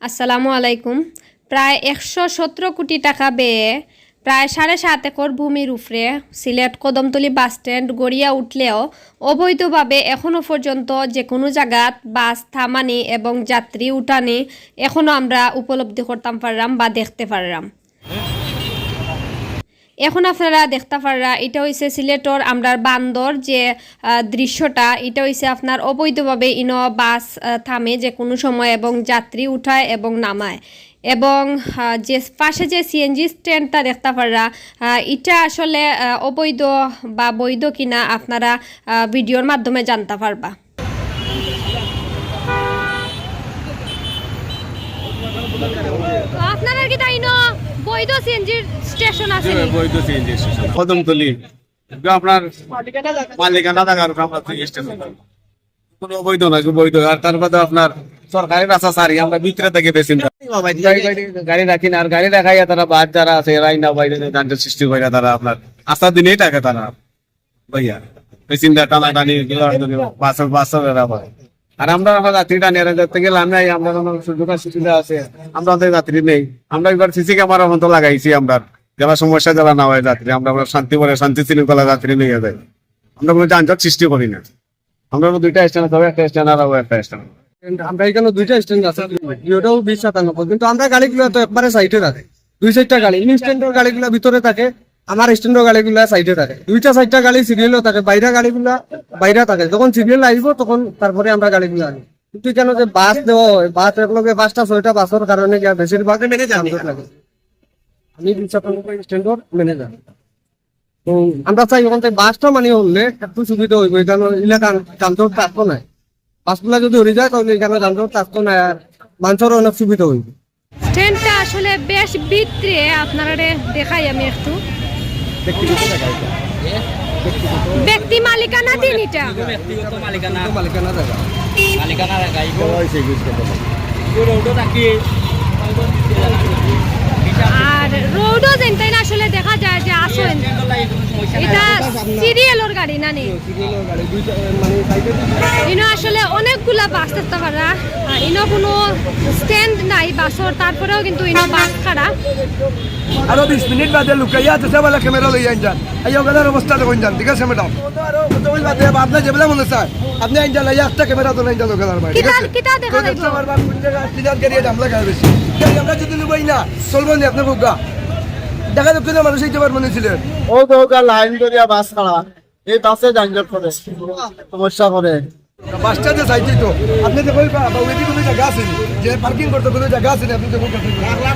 আসসালামু আলাইকুম। প্রায় ১১৭ কোটি টাকা ব্যয়ে প্রায় ৭.৫ একর ভূমির উপরে সিলেট কদমতলী বাসস্ট্যান্ড গড়িয়া উঠলেও অবৈধভাবে এখনও পর্যন্ত যে কোনো জায়গাত বাস থামানি এবং যাত্রী উঠানি এখনও আমরা উপলব্ধি করতাম পারলাম বা দেখতে পারলাম। এখন আপনারা দেখতে পাররা এটা হইছে সিলেটর আমরার বান্দর যে দৃশ্যটা, এটা হইছে আপনার অবৈধভাবে ইনো বাস থামে যে কোনো সময় এবং যাত্রী উঠায় এবং নামায়। এবং যে পাশে যে সিএনজি স্ট্যান্ডটা দেখতে পাররা এটা আসলে অবৈধ বা বৈধ কিনা আপনারা ভিডিওর মাধ্যমে জানতে পারবা। আপনারা কি তাই না বৈধ সিএনজি স্টেশন আছে? বৈধ সিএনজি স্টেশন কদমতলী আপনার মালিকানা থাকার আমরা স্টেশন কোনো অবৈধ না, বৈধ। আর তারপরে আপনার সরকারি রাস্তা সারি আমরা ভিতরে থেকে বেশি গাড়ি রাখি না। আর গাড়ি রাখাইয়া তারা বাদ যারা আছে এরাই না বাইরে যানজট সৃষ্টি করে তারা আপনার আস্তা দিনেই থাকে তারা ভাইয়া পেসেঞ্জার টানা টানি বাসের এরা হয়। আর আমরা যাত্রী টানি দেখতে গেলে আমি আমরা সুযোগ সুবিধা আছে, আমরা যাত্রী নেই। আমরা এবার সিসি ক্যামেরা মতো লাগাইছি আমরা যারা সমস্যা যারা না হয় যাত্রী আমরা শান্তি করে শান্তি শৃঙ্খলা যাত্রী নিয়ে যাই। আমরা কোনো যানজট সৃষ্টি করি না। আমরা দুইটা স্ট্যান্ড আছে, একটা স্ট্যান্ড আর একটা স্ট্যান্ড। আমরা এখানে দুইটা স্ট্যান্ড আছে, ওটাও 20-97, কিন্তু আমরা গাড়িগুলো তো একবারে সাইডে থাকে। দুই সাইডটা গাড়ি স্ট্যান্ডের গাড়িগুলো ভিতরে থাকে, আমার স্ট্যান্ডের গাড়িগুলো সাইডে থাকে। দুইটা সাইডটা গাড়ি সিরিয়ালও থাকে, বাইরে গাড়িগুলা বাইরে থাকে। যখন সিরিয়াল আসব তখন তারপরে আমরা গাড়িগুলো আনি। কিন্তু কেন যে বাস দেওয়া হয়, বাস একলগে 5টা-6টা বাসের কারণে বেশিরভাগ মেনে লাগে। আমি 20-97 স্ট্যান্ডর ম্যানেজার। তো আমরা চাই ওখান থেকে বাসটা মানে হলে একটু সুবিধা হইব, এখানে এলাকার যানজট থাকতো না। বাসগুলা যদি হয়ে যায় তাহলে এখানে যানজট থাকতো না, আর মানুষের অনেক সুবিধা হইব। স্ট্যান্ডটা আসলে বেশ ভিতরে, আপনারা দেখাই আমি একটু। ব্যক্তি মালিকানা দিন এটা ব্যক্তিগত মালিকানা জায়গা আর রোডও যেনটাই না আসলে দেখা যায় যে আসেন এটা সিরিয়ালের গাড়ি না নি। ইনো আসলে অনেকগুলা বাস দেখতে পারা, ইনো কোনো স্ট্যান্ড নাই বাসর, তারপরেও কিন্তু ইনো বাস খাড়া। আরো 20 মিনিট বাদে লুকাইয়া আছে বলে ক্যামেরা লইয়া যান, আইয়া ওদের অবস্থা দেখুন যান, ঠিক আছে ম্যাডাম? আরো কতই বাদে আপনি যেবেলা মনে চায় আপনি আইন যান, আইয়া একটা ক্যামেরা তো নাই যান ওখানে ভাই, ঠিক আছে? কিটা দেখা যাইবো বারবার কোন জায়গা ক্লিয়ার করিয়ে দাম লাগায় বেশি। আমরা যদি লুবাই না চলবো না আপনি বুগা দেখা যাচ্ছে না মানুষ এইটা মনে ছিলেন ও তো লাইন করিয়া বাস খাড়া, এই বাসে যানজট করে সমস্যা করে। বাসটা যে চাইছি তো আপনি যে কই ওইদিকে কোনো জায়গা আছে যে পার্কিং করতে কোনো জায়গা আছে আপনি তো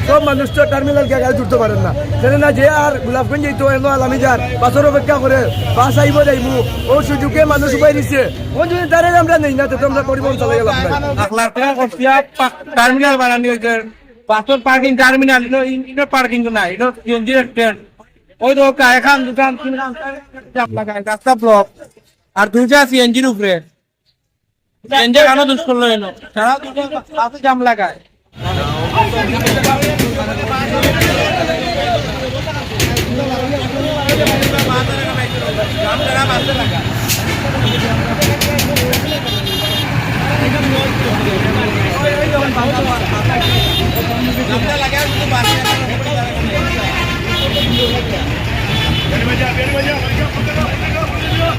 সব মানুষ তো টার্মিনাল কে গাড়ি তুলতে পারেন না, জানেন না? যে আর গোলাপগঞ্জ যেত এনো আলামি যার বাসের অপেক্ষা করে বাস আইব যাইবো, ও সুযোগে মানুষ উপায় দিচ্ছে। ও যদি তারে আমরা নেই না তো আমরা পরিবহন চালাই গেলাম টার্মিনাল বানানি হয়েছে, বাসের পার্কিং টার্মিনাল ইনো পার্কিং নাই, ইনো সিএনজি স্ট্যান্ড। ওই তো এখান দোকান জাম লাগায়, রাস্তা ব্লক, আর দুইটা সিএনজির উপরে সিএনজি কেন দুষ করলো এনো, সারা দুটো বাসে জাম লাগায়। লাগে